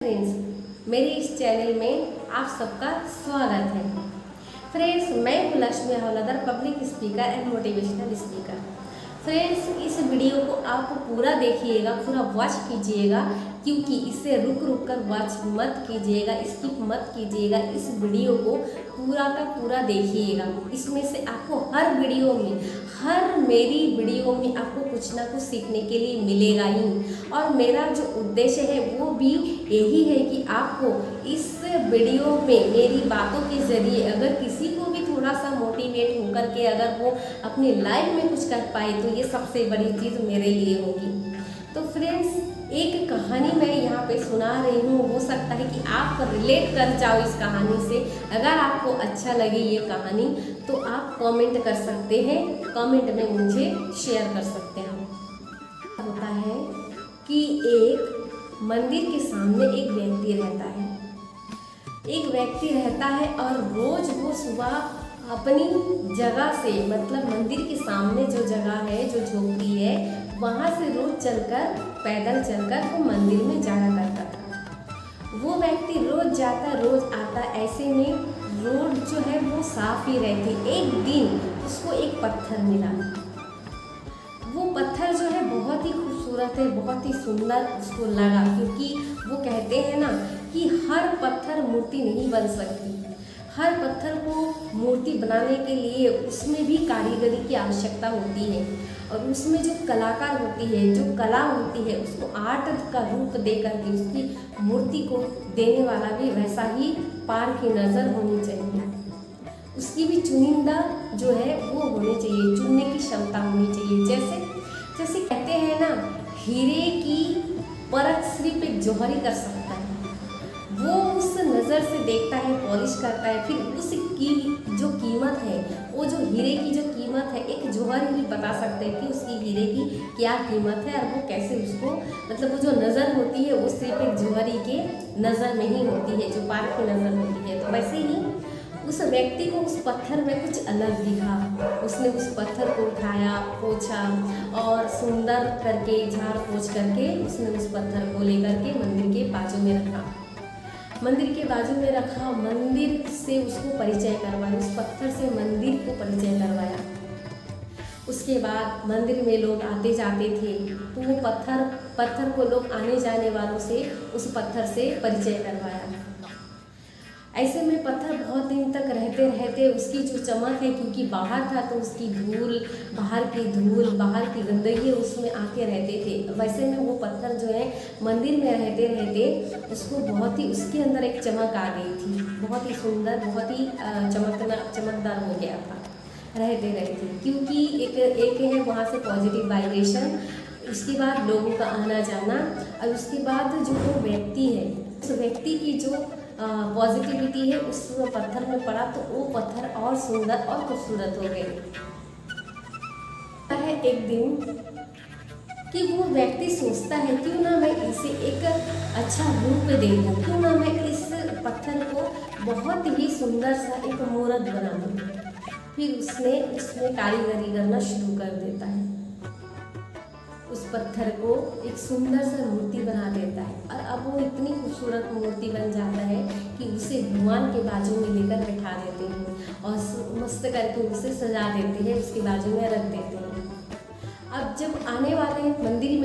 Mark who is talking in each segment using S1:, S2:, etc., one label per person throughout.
S1: Friends, मेरे इस channel में आप सबका स्वागत है। फ्रेंड्स, मैं हूँ Lakshmi Hawaldar, public speaker and motivational speaker. Friends, इस वीडियो को आप पूरा देखिएगा, पूरा वॉच कीजिएगा, क्योंकि इसे रुक रुक कर वॉच मत कीजिएगा, स्किप मत कीजिएगा। इस वीडियो को पूरा का पूरा देखिएगा। इसमें से आपको हर मेरी वीडियो में आपको कुछ ना कुछ सीखने के लिए मिलेगा ही। और मेरा जो उद्देश्य है वो भी यही है कि आपको इस वीडियो में मेरी बातों के ज़रिए अगर किसी को भी थोड़ा सा मोटिवेट होकर के अगर वो अपनी लाइफ में कुछ कर पाए तो ये सबसे बड़ी चीज़ मेरे लिए होगी। तो फ्रेंड्स, एक कहानी मैं यहाँ पे सुना रही हूँ। हो सकता है कि आप रिलेट कर जाओ इस कहानी से। अगर आपको अच्छा लगे ये कहानी तो आप कमेंट कर सकते हैं, कमेंट में मुझे शेयर कर सकते हैं। होता है कि एक मंदिर के सामने एक व्यक्ति रहता है और रोज वो सुबह अपनी जगह से, मतलब मंदिर के सामने जो जगह है, जो झोपड़ी है, वहाँ से रोज पैदल चलकर वो मंदिर में जाया करता था। वो व्यक्ति रोज जाता रोज आता, ऐसे में रोड जो है वो साफ ही रहती। एक दिन उसको एक पत्थर मिला। वो पत्थर जो है बहुत ही खूबसूरत है, बहुत ही सुंदर उसको लगा, क्योंकि वो कहते हैं ना कि हर पत्थर मूर्ति नहीं बन सकती। हर पत्थर को मूर्ति बनाने के लिए उसमें भी कारीगरी की आवश्यकता होती है, और उसमें जो कलाकार होती है, जो कला होती है, उसको आर्ट का रूप दे करके उसकी मूर्ति को देने वाला भी वैसा ही पार की नज़र होनी चाहिए। उसकी भी चुनिंदा जो है वो होनी चाहिए, चुनने की क्षमता होनी चाहिए। जैसे कहते हैं ना, हीरे की परख सिर्फ एक जौहरी कर सकता है। वो उस नज़र से देखता है, पॉलिश करता है, फिर उसकी जो कीमत है, वो जो हीरे की जो कीमत है, एक जौहरी भी बता सकते हैं कि उसकी हीरे की क्या कीमत है, और वो कैसे उसको, मतलब वो जो नज़र होती है वो सिर्फ एक जौहरी के नज़र में ही होती है, जो पार की नज़र होती है। तो वैसे ही उस व्यक्ति को उस पत्थर में कुछ अलग दिखा। उसने उस पत्थर को उठाया, पोंछा और सुंदर करके झाड़ पोंछ करके उसने उस पत्थर को लेकर के मंदिर के बाजू में रखा। मंदिर से उसको परिचय करवाया, उस पत्थर से मंदिर को परिचय करवाया। उसके बाद मंदिर में लोग आते जाते थे, तो वो पत्थर को लोग आने जाने वालों से उस पत्थर से परिचय करवाया। ऐसे में पत्थर बहुत दिन तक रहते उसकी जो चमक है, क्योंकि बाहर था तो उसकी बाहर की गंदगी उसमें आके रहते थे। वैसे में वो पत्थर जो है मंदिर में रहते उसको बहुत ही, उसके अंदर एक चमक आ गई थी, बहुत ही सुंदर, बहुत ही चमकदार हो गया था रहते, क्योंकि एक है वहाँ से पॉजिटिव वाइब्रेशन, उसके बाद लोगों का आना जाना, और उसके बाद जो वो व्यक्ति है, उस व्यक्ति की जो पॉजिटिविटी है उस पत्थर में पड़ा, तो वो पत्थर और सुंदर और खूबसूरत हो गए। है एक दिन कि वो व्यक्ति सोचता है, क्यों ना मैं इसे एक अच्छा रूप दे दूँ, क्यों ना मैं इस पत्थर को बहुत ही सुंदर सा एक मूर्त बना दूँ। फिर उसमें कारीगरी करना शुरू कर देता है। उस पत्थर को एक सुंदर सा मूर्ति बना देता है, और अब वो इतनी खूबसूरत मूर्ति बन जाता है कि उसे भगवान के बाजू में लेकर बैठा देते हैं और मस्त करके उसे सजा देते हैं, उसके बाजू में रख देते हैं। अब जब आने वाले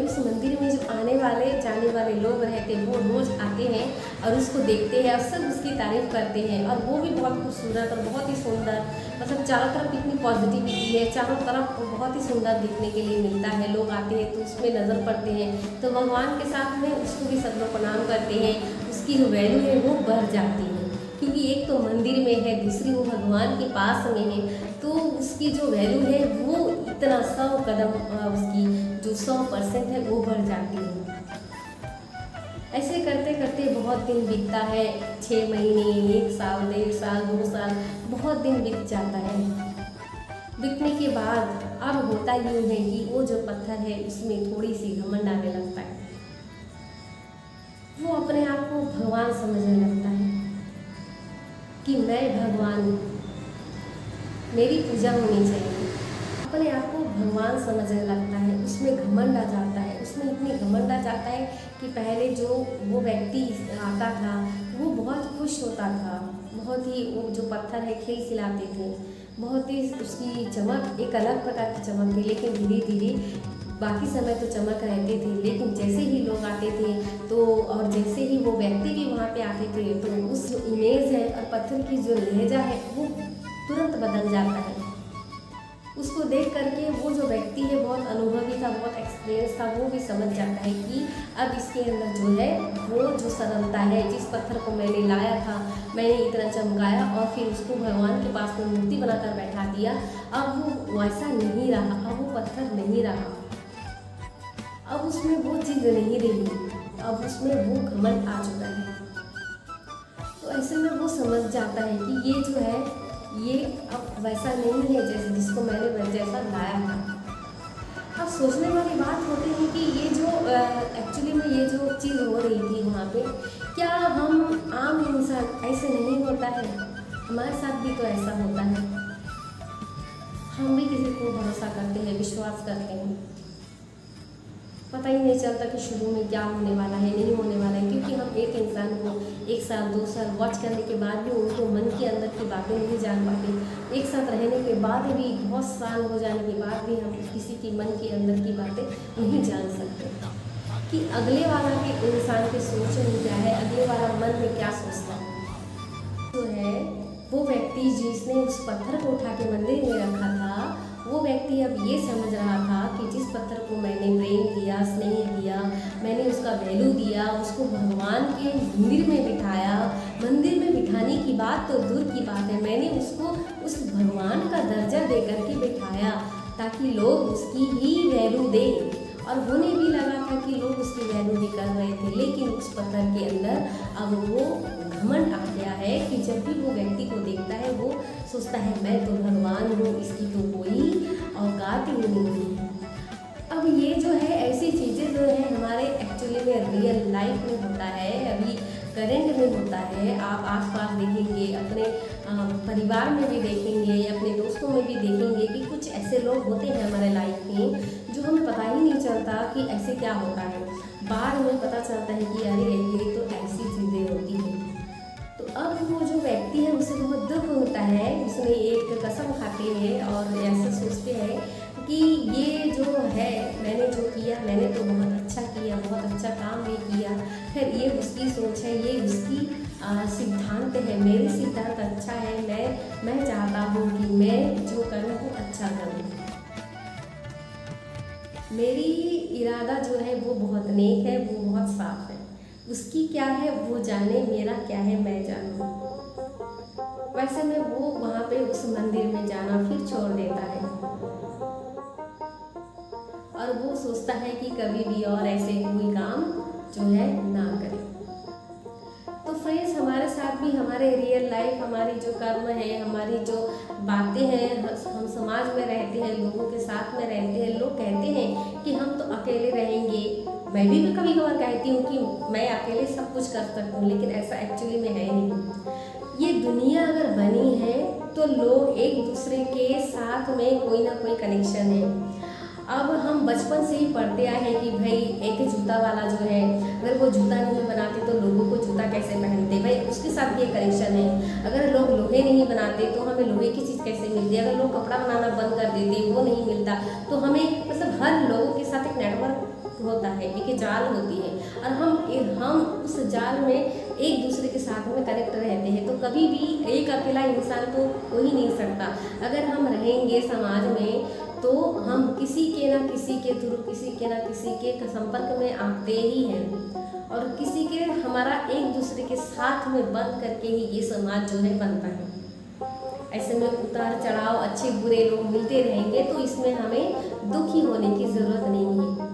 S1: उस मंदिर में जो आने वाले जाने वाले लोग रहते हैं, वो रोज़ आते हैं और उसको देखते हैं और सब उसकी तारीफ़ करते हैं, और वो भी बहुत खूबसूरत और बहुत ही सुंदर, मतलब चारों तरफ इतनी पॉजिटिविटी है, चारों तरफ बहुत ही सुंदर देखने के लिए मिलता है। लोग आते हैं तो उसमें नज़र पड़ते हैं, तो भगवान के साथ में उसको भी सब लोग प्रणाम करते हैं। उसकी जो वैल्यू है वो बढ़ जाती है, क्योंकि एक तो मंदिर में है, दूसरी वो भगवान के पास में है, तो उसकी जो वैल्यू है वो इतना 100 कदम, उसकी जो 100% है वो बढ़ जाती है। ऐसे करते करते बहुत दिन बीतता है, 6 महीने, 1 साल, 1.5 साल, 2 साल, बहुत दिन बीत जाता है। बीतने के बाद अब होता यूँ है कि वो जो पत्थर है उसमें थोड़ी सी घमंड आने लगता है। वो अपने आप को भगवान समझने लगता है कि मैं भगवान हूँ, मेरी पूजा होनी चाहिए। अपने आप को भगवान समझने लगता है, उसमें घमंड आ जाता है, उसमें इतनी घमंड आ जाता है कि पहले जो वो व्यक्ति आता था वो बहुत खुश होता था, बहुत ही वो जो पत्थर है खिलखिलाते थे, बहुत ही उसकी चमक एक अलग प्रकार की चमक थी। लेकिन धीरे धीरे बाकी समय तो चमक रहते थे, लेकिन जैसे ही लोग आते थे तो और जैसे ही वो व्यक्ति भी वहाँ पे आते थे तो उस जो इमेज है और पत्थर की जो लहजा है वो तुरंत बदल जाता है। उसको देख करके वो जो व्यक्ति है बहुत अनुभवी था, बहुत एक्सपीरियंस था, वो भी समझ जाता है कि अब इसके अंदर जो है वो जो सरलता है, जिस पत्थर को मैंने लाया था, मैंने इतना चमकाया और फिर उसको भगवान के पास में मूर्ति बनाकर बैठा दिया, अब वो वैसा नहीं रहा, अब वो पत्थर नहीं रहा, अब उसमें वो चीज़ नहीं रही, अब उसमें वो घमंड आ चुका है। तो ऐसे में वो समझ जाता है कि ये जो है ये अब वैसा नहीं है जैसे जिसको मैंने जैसा लाया था। अब सोचने वाली बात होती है कि ये जो एक्चुअली में ये जो चीज़ हो रही थी वहाँ पे, क्या हम आम इंसान ऐसे नहीं होता है? हमारे साथ भी तो ऐसा होता है, हम भी किसी को भरोसा करते हैं, विश्वास करते हैं, पता ही नहीं चलता कि शुरू में क्या होने वाला है, नहीं होने वाला है, क्योंकि हम एक इंसान को 1 साल 2 साल वॉच करने के बाद भी उनको मन के अंदर की बातें नहीं जान पाते। एक साथ रहने के बाद भी, बहुत साल हो जाने के बाद भी हम किसी की मन के अंदर की बातें नहीं जान सकते कि अगले वाला के इंसान की सोच में क्या है, अगले वाला मन में क्या सोचता है। तो है वो व्यक्ति जिसने उस पत्थर को उठा के मंदिर में रखा था, वो व्यक्ति अब ये समझ रहा था कि जिस पत्थर को मैंने प्रेम दिया, स्नेह दिया, मैंने उसका वैल्यू दिया, उसको भगवान के मंदिर में बिठाया, मंदिर में बिठाने की बात तो दूर की बात है, मैंने उसको उस भगवान का दर्जा दे करके बिठाया ताकि लोग उसकी ही वैल्यू दें। और होने भी लगा था कि लोग उसकी वैल्यू भी कर रहे थे, लेकिन उस पत्थर के अंदर अब वो घमंड आ गया है कि जब भी वो व्यक्ति को देखता है वो सोचता है मैं तो भगवान हूँ, इसकी तो कोई औकात ही नहीं है। अब ये जो है ऐसी चीज़ें जो है हमारे एक्चुअली में रियल लाइफ में होता है, अभी करेंट में होता है। आप आसपास देखेंगे, अपने परिवार में भी देखेंगे, अपने दोस्तों में भी देखेंगे कि कुछ ऐसे लोग होते हैं हमारे लाइफ में जो हमें पता ही नहीं चलता कि ऐसे क्या होता है, बाद में पता चलता है कि अरे ये तो ऐसी चीज़ें होती हैं। तो अब वो जो व्यक्ति है उसे बहुत दुख होता है, उसने एक कसम खाते हैं और ऐसे सोचते हैं कि ये जो है मैंने जो किया, मैंने तो बहुत अच्छा किया, बहुत अच्छा काम भी किया। फिर ये उसकी सोच है, ये उसकी सिद्धांत है, मेरे सिद्धांत अच्छा है, मैं चाहता हूँ कि मैं जो करूँ वो अच्छा करूँ। मेरी इरादा जो है वो बहुत नेक है, वो बहुत साफ है, उसकी क्या है वो जाने, मेरा क्या है मैं जानूँ। वैसे में वो वहाँ पे उस मंदिर में जाना फिर छोड़ देता है और वो सोचता है कि कभी भी और ऐसे कोई काम जो है ना करे। तो फ्रेंड्स, हमारे साथ भी हमारे रियल लाइफ, हमारी जो कर्म है, हमारी जो बातें हैं, हम समाज में रहते हैं, लोगों के साथ में रहते हैं, लोग कहते हैं कि हम तो अकेले रहेंगे। मैं भी कभी कभार कहती हूँ कि मैं अकेले सब कुछ कर सकती हूँ, लेकिन ऐसा एक्चुअली में है नहीं। ये दुनिया अगर बनी है तो लोग एक दूसरे के साथ में कोई ना कोई कनेक्शन है। अब हम बचपन से ही पढ़ते आए हैं कि भाई एक जूता वाला जो है, अगर वो जूता नहीं बनाते तो लोगों को जूता कैसे पहनते, भाई उसके साथ ये कनेक्शन है। अगर लोग लोहे नहीं बनाते तो हमें लोहे की चीज़ कैसे मिलती है, अगर लोग कपड़ा बनाना बंद कर देते वो नहीं मिलता, तो हमें मतलब हर लोगों के साथ एक नेटवर्क होता है, एक जाल होती है और हम उस जाल में एक दूसरे के साथ में कनेक्ट रहते हैं। तो कभी भी एक अकेला इंसान तो हो ही नहीं सकता। अगर हम रहेंगे समाज में तो हम किसी के ना किसी के थ्रू, किसी के ना किसी के संपर्क में आते ही हैं और किसी के हमारा एक दूसरे के साथ में बन करके ही ये समाज जो है बनता है। ऐसे में उतार चढ़ाव, अच्छे बुरे लोग मिलते रहेंगे तो इसमें हमें दुखी होने की ज़रूरत नहीं है।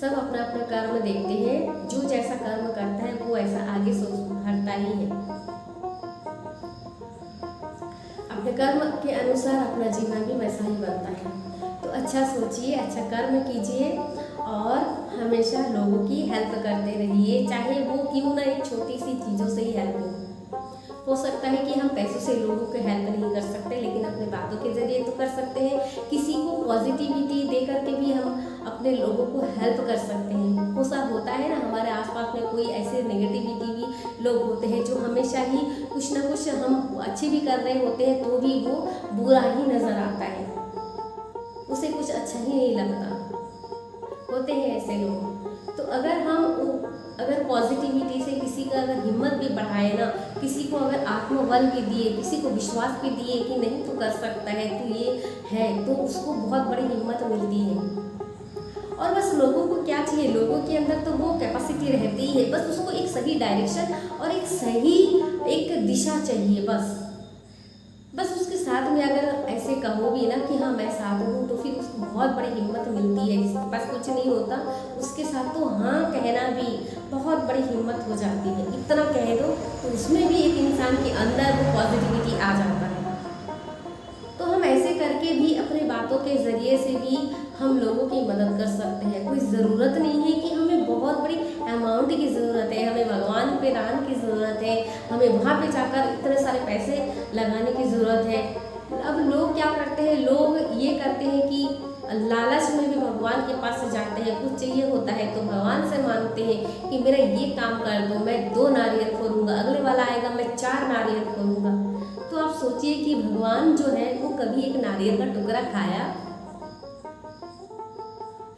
S1: सब अपना अपना कर्म देखते हैं, जो जैसा कर्म करता है वो ऐसा आगे बढ़ता ही है। अपने कर्म के अनुसार अपना जीवन भी वैसा ही बनता है। तो अच्छा सोचिए, अच्छा कर्म कीजिए और हमेशा लोगों की हेल्प करते रहिए, चाहे वो क्यों ना एक छोटी सी चीज़ों से ही हेल्प हो। हो सकता है कि हम पैसों से लोगों को हेल्प नहीं कर सकते, लेकिन अपने बातों के जरिए तो कर सकते हैं। किसी को पॉजिटिविटी दे करके भी हम अपने लोगों को हेल्प कर सकते हैं। वो सब होता है ना, हमारे आसपास में कोई ऐसे नेगेटिविटी भी लोग होते हैं जो हमेशा ही कुछ ना कुछ, हम अच्छे भी कर रहे होते हैं तो भी वो बुरा ही नज़र आता है, उसे कुछ अच्छा ही नहीं लगता। होते हैं ऐसे लोग। तो अगर पॉजिटिविटी से किसी का अगर हिम्मत भी बढ़ाए ना, किसी को अगर आत्मबल भी दिए, किसी को विश्वास भी दिए कि नहीं तू कर सकता है, तू ये है, तो उसको बहुत बड़ी हिम्मत मिलती है। और बस लोगों को क्या चाहिए, लोगों के अंदर तो वो कैपेसिटी रहती ही है, बस उसको एक सही डायरेक्शन और एक सही एक दिशा चाहिए। बस उसके साथ में अगर ऐसे कहो भी ना कि हाँ मैं साथ हूँ, तो फिर उसको बहुत बड़ी हिम्मत मिलती है। जिसके पास कुछ नहीं होता उसके साथ तो हाँ कहना भी बहुत बड़ी हिम्मत हो जाती है। इतना कह दो तो उसमें भी एक इंसान के अंदर वो पॉजिटिविटी आ जाता है। तो हम ऐसे करके भी अपने बातों के ज़रिए से भी हम लोगों की मदद कर सकते हैं। कोई ज़रूरत नहीं है कि हमें बहुत बड़ी अमाउंट की ज़रूरत है, हमें भगवान पे दान की ज़रूरत है, हमें वहाँ पे जाकर इतने सारे पैसे लगाने की ज़रूरत है। अब लोग क्या करते हैं, लोग ये करते हैं कि लालच में भी भगवान के पास से जाते हैं। कुछ चाहिए होता है तो भगवान से मांगते हैं कि मेरा ये काम कर दो, मैं 2 नारियल फोड़ूंगा, अगले वाला आएगा मैं 4 नारियल फोड़ूंगा। तो आप सोचिए कि भगवान जो है वो कभी एक नारियल का टुकड़ा खाया?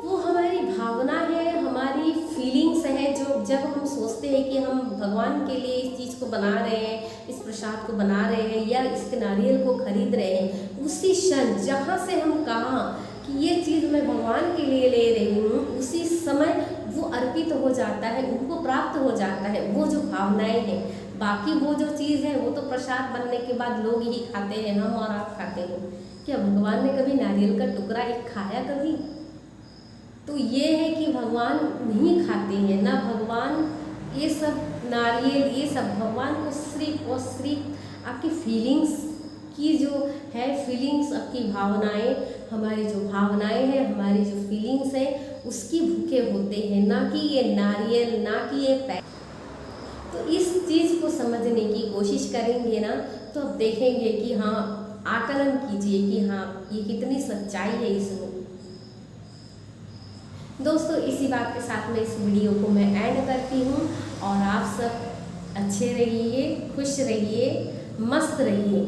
S1: वो हमारी भावना है, हमारी फीलिंग्स है, जो जब हम सोचते हैं कि हम भगवान के लिए इस चीज़ को बना रहे हैं, इस प्रसाद को बना रहे हैं या इस नारियल को खरीद रहे हैं, उसी क्षण जहाँ से हम कहा कि ये चीज़ मैं भगवान के लिए ले रही हूँ, उसी समय वो अर्पित हो जाता है, उनको प्राप्त हो जाता है वो जो भावनाएं हैं। बाकी वो जो चीज़ है वो तो प्रसाद बनने के बाद लोग ही खाते हैं, हम और आप खाते हैं। क्या भगवान ने कभी नारियल का टुकड़ा एक खाया कभी? तो ये है कि भगवान नहीं खाते हैं ना, भगवान ये सब नारियल ये सब भगवान को सिर्फ और सिर्फ आपकी फीलिंग्स की जो है, फीलिंग्स आपकी भावनाएं, हमारी जो भावनाएं हैं, हमारी जो फीलिंग्स हैं उसकी भूखे होते हैं, ना कि ये नारियल, ना कि ये पैसा। तो इस चीज़ को समझने की कोशिश करेंगे ना तो अब देखेंगे कि हाँ, आकलन कीजिए कि हाँ ये कितनी सच्चाई है इसमें। दोस्तों इसी बात के साथ में इस वीडियो को मैं एंड करती हूँ और आप सब अच्छे रहिए, खुश रहिए, मस्त रहिए।